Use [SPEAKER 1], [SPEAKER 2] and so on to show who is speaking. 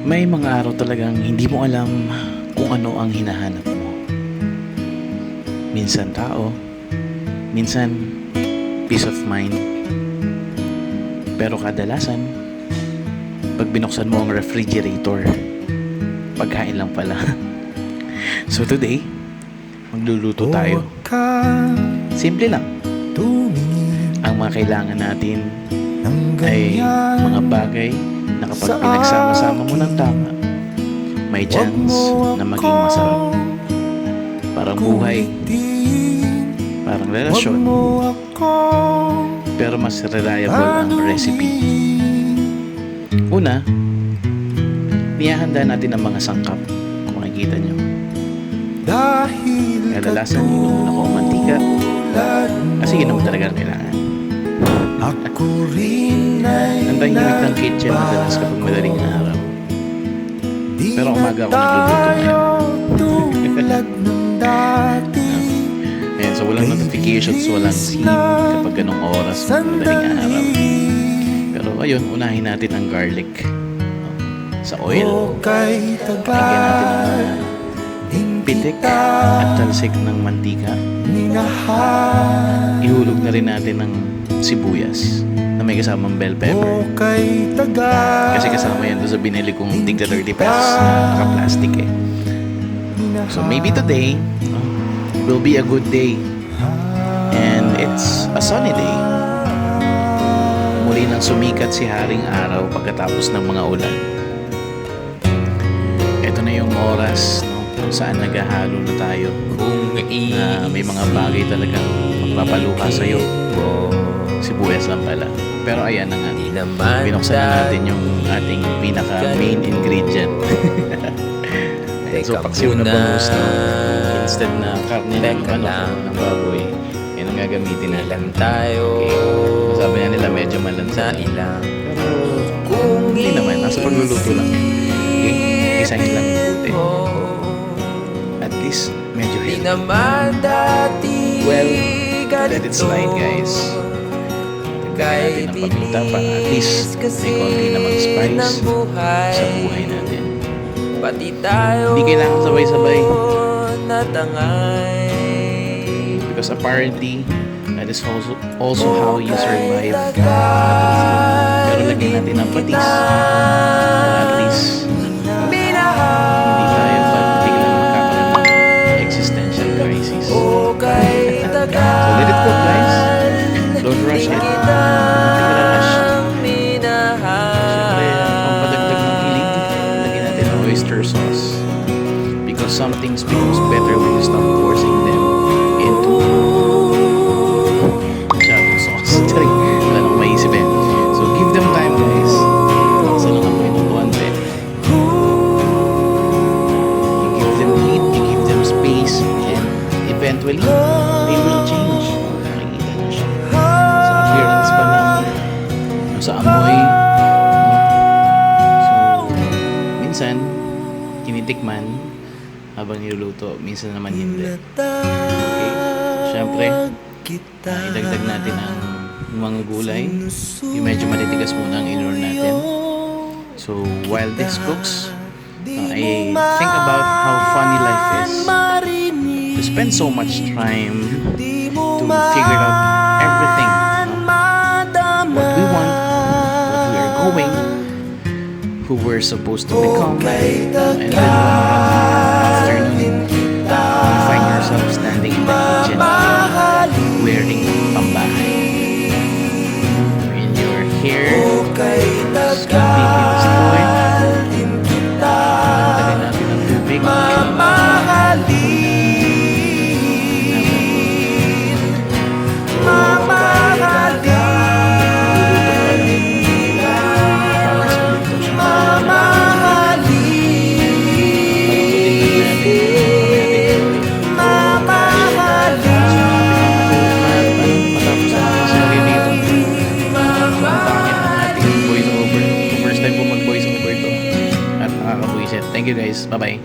[SPEAKER 1] May mga araw talagang hindi mo alam kung ano ang hinahanap mo. Minsan tao, minsan peace of mind. Pero kadalasan, pag binuksan mo ang refrigerator, pagkain lang pala. So today, magluluto tayo. Simple lang. Ang mga kailangan natin ay mga bagay na kapag pinagsama-sama mo ng tama, may chance na maging masarap. Parang buhay, parang relasyon, pero mas reliable ang recipe. Una, niyahanda natin ang mga sangkap. Kung makikita nyo, kadalasan inuuna ko ang mantika kasi yun naman talaga ang kailangan. Ang tahimik ng kitchen madalas kapag madaling araw. Pero umaga ako nagluluto ngayon. Ayan, so walang notifications, walang scene kapag ganong oras madaling araw. Pero ayun, unahin natin ang garlic sa oil. Pakinggan natin ang pitik at talsik ng mantika. Ihulog na rin natin ng sibuyas na may kasamang bell pepper. Kasi kasama yan doon sa binili kong tigda 30 pesos na naka-plastic eh. So maybe today will be a good day. And it's a sunny day. Muli nang sumikat si Haring Araw pagkatapos ng mga ulan. Ito na yung oras kung saan naghahalo na tayo na may mga bagay talagang magpapaluka sa'yo. Sibuyas lang pala. Pero ayan na nga, binuksan na natin yung ating pinaka main ingredient. So paksiw na bangus na instead na karne ng ng baboy, yan ang gagamitin natin. Okay. Sabi nga nila medyo malansa, pero hindi naman, nasa pagluluto lang. Okay? Isahin lang buti. At least medyo healthy. Well, let it slide guys. Lagyan natin ng paminta para at least may konti namang spice sa buhay natin. Hindi kailangan sabay-sabay. Because apparently, that is also how you survive. Pero lagyan natin ng patis. At least, hindi tayo biglang magkakaroon ng existential crisis. So let it cook guys. Don't rush it. Oyster sauce, because some things becomes better when you stop forcing them into shadow sauce. Wala nang maisip eh. So give them time guys. Laksa lang ang pinutuan din. You give them heat, you give them space, and eventually they will change. Makikita nyo siya sa appearance pa lang, sa amoy. Minsan tinitikman habang niluluto, minsan naman hindi. Okay, syempre idagdag natin ang mga gulay. Yung medyo matitigas muna ang inur natin. So while this cooks, I think about how funny life is to spend so much time to figure out everything, what we want, what we are going, who we're supposed to become, and then one afternoon, you find yourself standing in the kitchen wearing pambahay. When you're here, it's completely destroyed. Lagyan natin ng tubig. Thank you guys. Bye-bye.